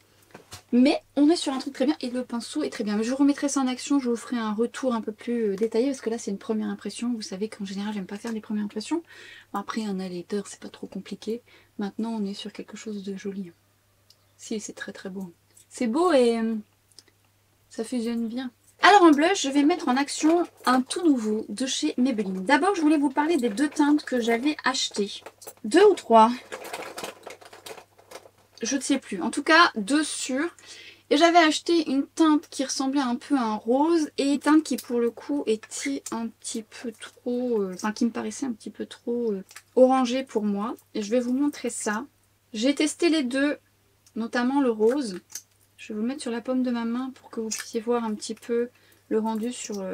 Mais on est sur un truc très bien et le pinceau est très bien. Mais je vous remettrai ça en action, je vous ferai un retour un peu plus détaillé parce que là c'est une première impression. Vous savez qu'en général j'aime pas faire des premières impressions. Après un highlighter c'est pas trop compliqué. Maintenant on est sur quelque chose de joli. Si, c'est très très beau. C'est beau et ça fusionne bien. Alors en blush, je vais mettre en action un tout nouveau de chez Maybelline. D'abord je voulais vous parler des 2 teintes que j'avais achetées. 2 ou 3. Je ne sais plus. En tout cas, 2 sûrs. Et j'avais acheté une teinte qui ressemblait un peu à un rose et une teinte qui pour le coup était un petit peu trop... enfin qui me paraissait un petit peu trop orangée pour moi. Et je vais vous montrer ça. J'ai testé les 2, notamment le rose. Je vais vous le mettre sur la paume de ma main pour que vous puissiez voir un petit peu le rendu sur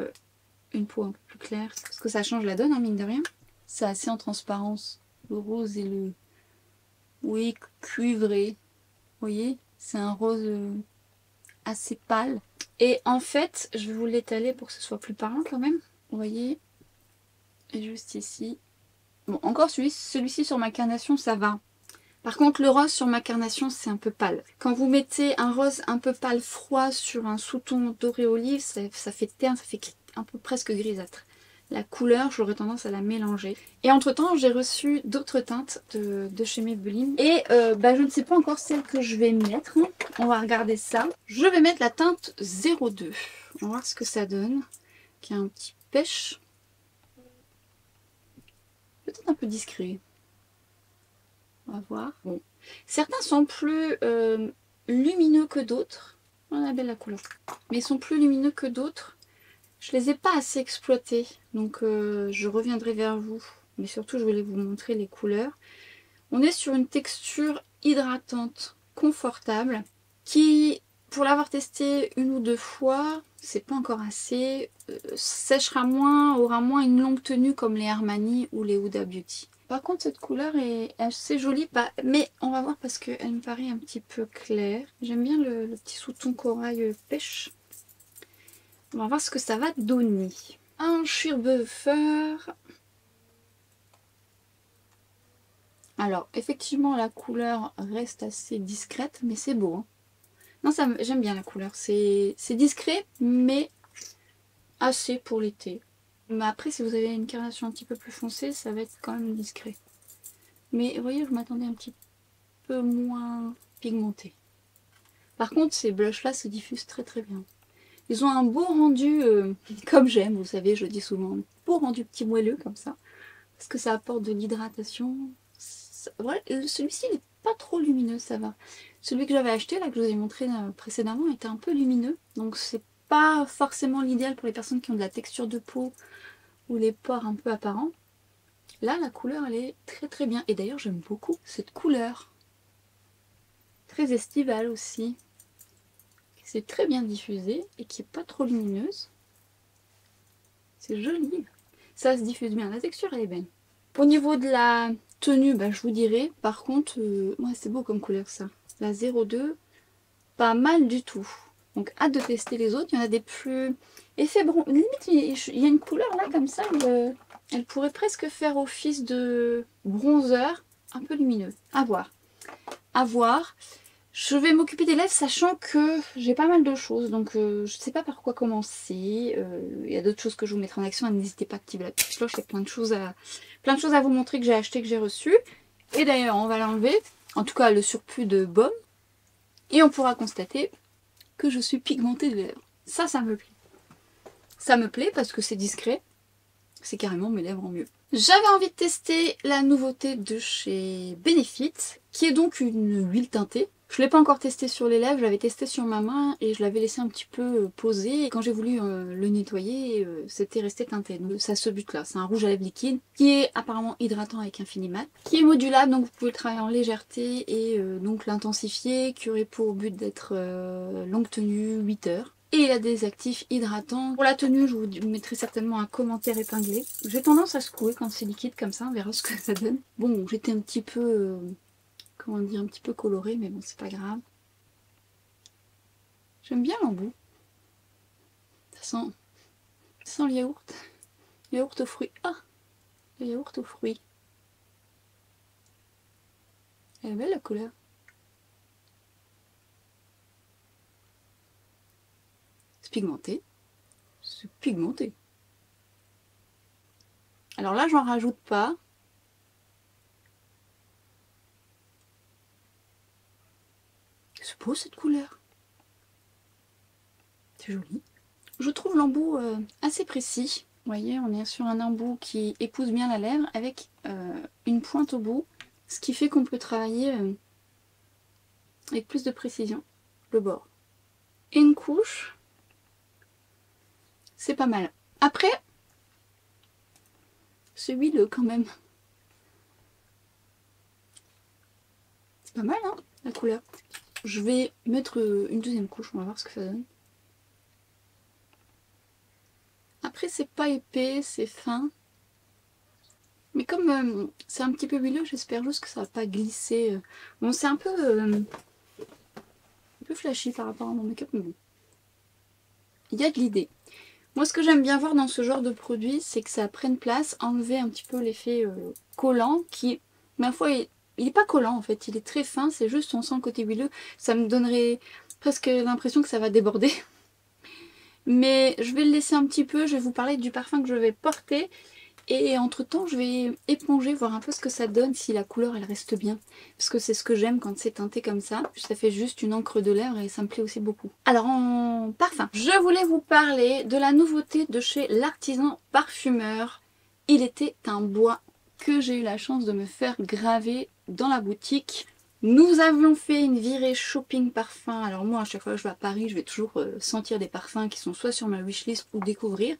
une peau un peu plus claire. Parce que ça change la donne, hein, mine de rien. C'est assez en transparence. Le rose et le... Oui, cuivré. Vous voyez, c'est un rose assez pâle. Et en fait, je vais vous l'étaler pour que ce soit plus parlant quand même. Vous voyez, et juste ici. Bon, encore celui-ci sur ma carnation, ça va. Par contre, le rose sur ma carnation, c'est un peu pâle. Quand vous mettez un rose un peu pâle froid sur un sous-ton doré olive, ça fait terne, ça fait un peu presque grisâtre. La couleur, j'aurais tendance à la mélanger. Et entre temps, j'ai reçu d'autres teintes de chez Maybelline. Et je ne sais pas encore celle que je vais mettre. On va regarder ça. Je vais mettre la teinte 02. On va voir ce que ça donne. Qui a un petit pêche. Peut-être un peu discret. On va voir. Bon. Certains sont plus lumineux que d'autres. On a belle la couleur. Mais ils sont plus lumineux que d'autres. Je les ai pas assez exploités, donc je reviendrai vers vous. Mais surtout, je voulais vous montrer les couleurs. On est sur une texture hydratante, confortable, qui, pour l'avoir testé 1 ou 2 fois, c'est pas encore assez, séchera moins, aura moins une longue tenue comme les Armani ou les Huda Beauty. Par contre, cette couleur est assez jolie, mais on va voir parce qu'elle me paraît un petit peu claire. J'aime bien le petit sous-ton corail pêche. On va voir ce que ça va donner. Un sheer buffer. Alors, effectivement, la couleur reste assez discrète, mais c'est beau. Hein. Non, j'aime bien la couleur. C'est discret, mais assez pour l'été. Mais après, si vous avez une carnation un petit peu plus foncée, ça va être quand même discret. Mais vous voyez, je m'attendais un petit peu moins pigmenté. Par contre, ces blushs-là se diffusent très très bien. Ils ont un beau rendu, comme j'aime, vous savez, je dis souvent, beau rendu petit moelleux comme ça. Parce que ça apporte de l'hydratation. Voilà, celui-ci n'est pas trop lumineux, ça va. Celui que j'avais acheté, là, que je vous ai montré précédemment, était un peu lumineux. Donc c'est pas forcément l'idéal pour les personnes qui ont de la texture de peau ou les pores un peu apparents. Là, la couleur, elle est très très bien. Et d'ailleurs, j'aime beaucoup cette couleur. Très estivale aussi. C'est très bien diffusé et qui est pas trop lumineuse. C'est joli. Ça se diffuse bien. La texture, elle est belle. Au niveau de la tenue, je vous dirai. Par contre, ouais, c'est beau comme couleur ça. La 02, pas mal du tout. Donc hâte de tester les autres. Il y en a des plus effets bronze. Limite, il y a une couleur là comme ça. Elle pourrait presque faire office de bronzer un peu lumineux. À voir. À voir. Je vais m'occuper des lèvres sachant que j'ai pas mal de choses, donc je ne sais pas par quoi commencer. Il y a d'autres choses que je vous mettrai en action, n'hésitez pas à activer la petite cloche, il y a plein de choses à vous montrer que j'ai acheté, que j'ai reçu. Et d'ailleurs on va l'enlever, en tout cas le surplus de baume, et on pourra constater que je suis pigmentée des lèvres. Ça me plaît. Ça me plaît parce que c'est discret. C'est carrément mes lèvres en mieux. J'avais envie de tester la nouveauté de chez Benefit, qui est donc une huile teintée. Je ne l'ai pas encore testé sur les lèvres, je l'avais testé sur ma main et je l'avais laissé un petit peu poser. Et quand j'ai voulu le nettoyer, c'était resté teinté. Donc c'est à ce but-là. C'est un rouge à lèvres liquide qui est apparemment hydratant avec un fini-mat, qui est modulable, donc vous pouvez le travailler en légèreté et donc l'intensifier, qui aurait pour but d'être longue tenue 8 heures. Et il a des actifs hydratants. Pour la tenue, je vous mettrai certainement un commentaire épinglé. J'ai tendance à secouer quand c'est liquide comme ça, on verra ce que ça donne. Bon, j'étais un petit peu, comment dire, un petit peu colorée, mais bon, c'est pas grave. J'aime bien l'embout. Ça sent le yaourt. Le yaourt aux fruits. Ah, le yaourt aux fruits. Elle est belle la couleur. C'est pigmenté. C'est pigmenté. Alors là, j'en rajoute pas. C'est beau cette couleur. C'est joli. Je trouve l'embout assez précis. Vous voyez, on est sur un embout qui épouse bien la lèvre avec une pointe au bout. Ce qui fait qu'on peut travailler avec plus de précision le bord. Et une couche, c'est pas mal. Après, c'est huileux quand même. C'est pas mal, hein, la couleur. Je vais mettre une deuxième couche, on va voir ce que ça donne. Après, c'est pas épais, c'est fin. Mais comme c'est un petit peu huileux, j'espère juste que ça va pas glisser. Bon, c'est un peu flashy par rapport à mon make-up, mais bon. Il y a de l'idée. Moi, ce que j'aime bien voir dans ce genre de produit, c'est que ça prenne place, enlever un petit peu l'effet collant, qui, ma foi, il n'est pas collant en fait, il est très fin, c'est juste on sent le côté huileux. Ça me donnerait presque l'impression que ça va déborder. Mais je vais le laisser un petit peu, je vais vous parler du parfum que je vais porter. Et entre temps, je vais éponger, voir un peu ce que ça donne, si la couleur elle reste bien. Parce que c'est ce que j'aime quand c'est teinté comme ça. Ça fait juste une encre de lèvres et ça me plaît aussi beaucoup. Alors en parfum, je voulais vous parler de la nouveauté de chez l'Artisan Parfumeur. Il était un bois que j'ai eu la chance de me faire graver dans la boutique. Nous avions fait une virée shopping parfum. Alors moi, à chaque fois que je vais à Paris, je vais toujours sentir des parfums qui sont soit sur ma wishlist ou découvrir.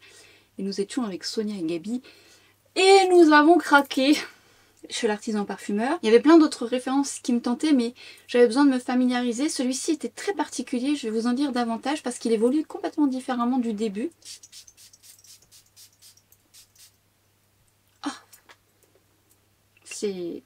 Et nous étions avec Sonia et Gabi. Et nous avons craqué chez l'Artisan Parfumeur. Il y avait plein d'autres références qui me tentaient, mais j'avais besoin de me familiariser. Celui-ci était très particulier, je vais vous en dire davantage, parce qu'il évolue complètement différemment du début. Ah, c'est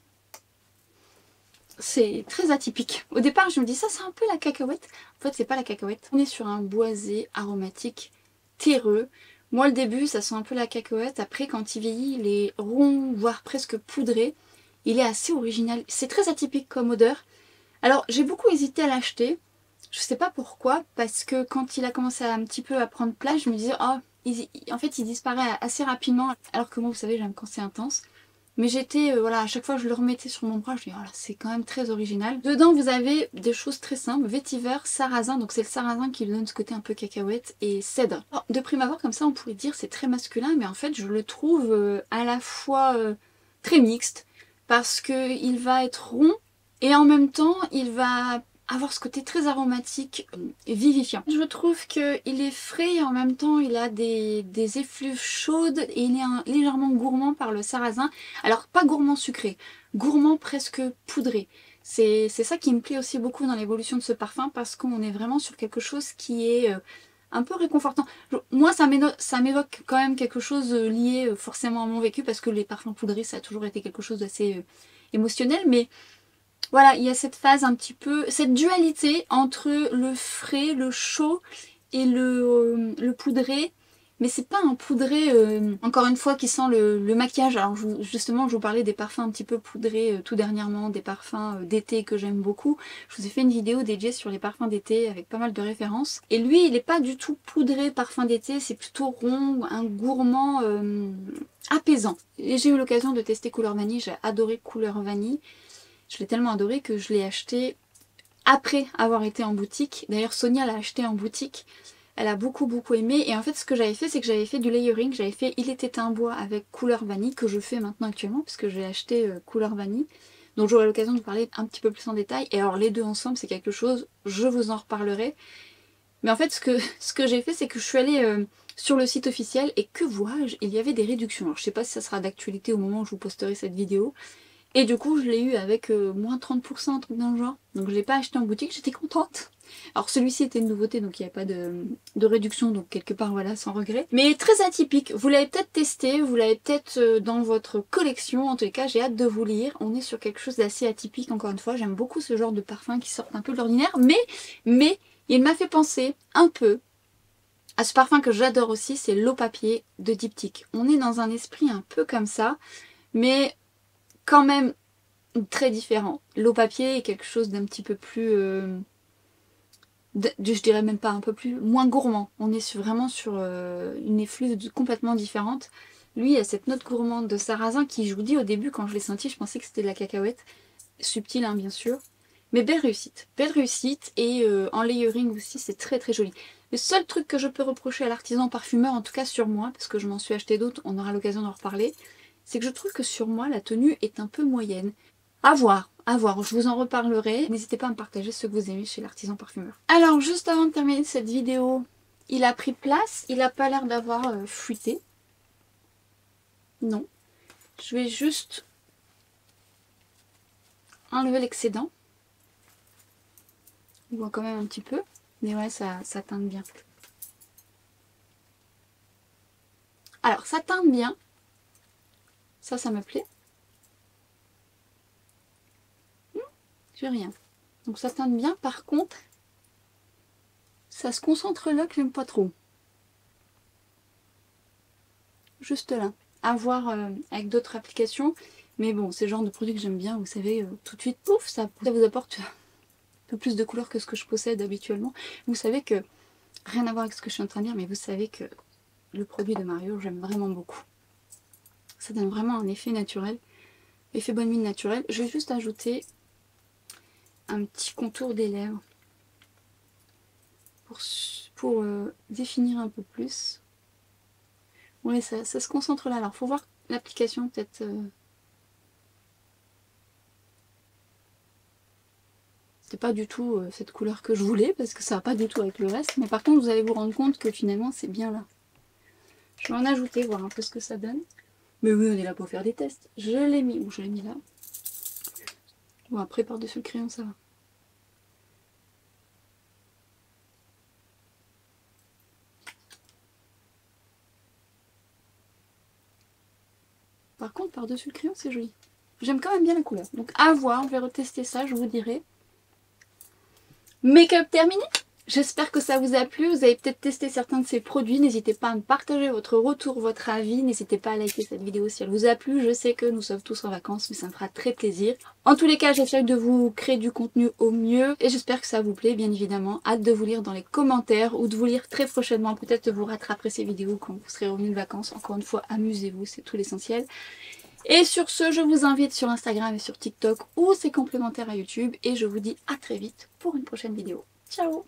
très atypique. Au départ, je me dis ça, c'est un peu la cacahuète. En fait, c'est pas la cacahuète. On est sur un boisé aromatique terreux. Moi, le début, ça sent un peu la cacahuète. Après, quand il vieillit, il est rond, voire presque poudré. Il est assez original. C'est très atypique comme odeur. Alors, j'ai beaucoup hésité à l'acheter. Je sais pas pourquoi, parce que quand il a commencé un petit peu à prendre place, je me disais, oh, en fait, il disparaît assez rapidement. Alors que moi, vous savez, j'aime quand c'est intense. Mais j'étais, voilà, à chaque fois que je le remettais sur mon bras, je me dis, oh là, c'est quand même très original. Dedans, vous avez des choses très simples. Vétiver, sarrasin, donc c'est le sarrasin qui lui donne ce côté un peu cacahuète, et cèdre. Alors, de prime abord, comme ça, on pourrait dire c'est très masculin, mais en fait, je le trouve à la fois très mixte, parce qu'il va être rond, et en même temps, il va avoir ce côté très aromatique et vivifiant. Je trouve qu'il est frais et en même temps il a des effluves chaudes et il est légèrement gourmand par le sarrasin. Alors pas gourmand sucré, gourmand presque poudré. C'est ça qui me plaît aussi beaucoup dans l'évolution de ce parfum parce qu'on est vraiment sur quelque chose qui est un peu réconfortant. Moi ça m'évoque quand même quelque chose lié forcément à mon vécu parce que les parfums poudrés ça a toujours été quelque chose d'assez émotionnel, mais voilà, il y a cette phase un petit peu, cette dualité entre le frais, le chaud et le poudré. Mais c'est pas un poudré, encore une fois, qui sent le maquillage. Alors justement, je vous parlais des parfums un petit peu poudrés tout dernièrement, des parfums d'été que j'aime beaucoup. Je vous ai fait une vidéo dédiée sur les parfums d'été avec pas mal de références. Et lui, il n'est pas du tout poudré parfum d'été, c'est plutôt rond, un gourmand apaisant. Et j'ai eu l'occasion de tester couleur vanille, j'ai adoré couleur vanille. Je l'ai tellement adoré que je l'ai acheté après avoir été en boutique. D'ailleurs Sonia l'a acheté en boutique. Elle a beaucoup aimé et en fait ce que j'avais fait c'est que j'avais fait du layering, j'avais fait Il était un bois avec couleur vanille que je fais maintenant actuellement puisque j'ai acheté couleur vanille. Donc j'aurai l'occasion de vous parler un petit peu plus en détail. Et alors les deux ensemble c'est quelque chose, je vous en reparlerai. Mais en fait ce que j'ai fait c'est que je suis allée sur le site officiel et que vois-je, il y avait des réductions. Alors je sais pas si ça sera d'actualité au moment où je vous posterai cette vidéo. Et du coup je l'ai eu avec moins 30%, un truc dans le genre. Donc je l'ai pas acheté en boutique, j'étais contente. Alors celui-ci était une nouveauté donc il n'y avait pas de réduction donc quelque part voilà sans regret. Mais très atypique, vous l'avez peut-être testé, vous l'avez peut-être dans votre collection, en tous les cas j'ai hâte de vous lire. On est sur quelque chose d'assez atypique encore une fois, j'aime beaucoup ce genre de parfum qui sortent un peu de l'ordinaire. Mais il m'a fait penser un peu à ce parfum que j'adore aussi, c'est l'eau papier de Diptyque. On est dans un esprit un peu comme ça, mais quand même très différent. L'eau papier est quelque chose d'un petit peu plus... je dirais même pas un peu plus... moins gourmand. On est vraiment sur une effluve complètement différente. Lui, il a cette note gourmande de sarrasin qui, je vous dis, au début, quand je l'ai senti, je pensais que c'était de la cacahuète. Subtil, hein, bien sûr. Mais belle réussite. Belle réussite. Et en layering aussi, c'est très très joli. Le seul truc que je peux reprocher à l'artisan parfumeur, en tout cas sur moi, parce que je m'en suis acheté d'autres, on aura l'occasion d'en reparler, c'est que je trouve que sur moi, la tenue est un peu moyenne. À voir, je vous en reparlerai. N'hésitez pas à me partager ce que vous aimez chez l'artisan parfumeur. Alors, juste avant de terminer cette vidéo, il a pris place. Il n'a pas l'air d'avoir fuité. Non. Je vais juste enlever l'excédent. On voit quand même un petit peu. Mais ouais, ça teinte bien. Alors, ça teinte bien. Ça me plaît. J'ai rien. Donc ça teinte bien. Par contre, ça se concentre là que j'aime pas trop. Juste là. À voir avec d'autres applications. Mais bon, c'est le genre de produit que j'aime bien. Vous savez, tout de suite, pouf, ça vous apporte un peu plus de couleurs que ce que je possède habituellement. Vous savez que, rien à voir avec ce que je suis en train de dire, mais vous savez que le produit de Mario, j'aime vraiment beaucoup. Ça donne vraiment un effet naturel. Effet bonne mine naturel. Je vais juste ajouter un petit contour des lèvres pour définir un peu plus. Oui, ça se concentre là. Alors, faut voir l'application peut-être. C'était pas du tout cette couleur que je voulais parce que ça va pas du tout avec le reste. Mais par contre, vous allez vous rendre compte que finalement, c'est bien là. Je vais en ajouter, voir un peu ce que ça donne. Mais oui, on est là pour faire des tests. Je l'ai mis. Où je l'ai mis là. Bon, après, par-dessus le crayon, ça va. Par contre, par-dessus le crayon, c'est joli. J'aime quand même bien la couleur. Donc, à voir, je vais retester ça, je vous dirai. Make-up terminé. J'espère que ça vous a plu. Vous avez peut-être testé certains de ces produits. N'hésitez pas à me partager votre retour, votre avis. N'hésitez pas à liker cette vidéo si elle vous a plu. Je sais que nous sommes tous en vacances, mais ça me fera très plaisir. En tous les cas, j'essaie de vous créer du contenu au mieux. Et j'espère que ça vous plaît, bien évidemment. Hâte de vous lire dans les commentaires ou de vous lire très prochainement. Peut-être vous rattraperez ces vidéos quand vous serez revenus de vacances. Encore une fois, amusez-vous, c'est tout l'essentiel. Et sur ce, je vous invite sur Instagram et sur TikTok où c'est complémentaire à YouTube. Et je vous dis à très vite pour une prochaine vidéo. Ciao!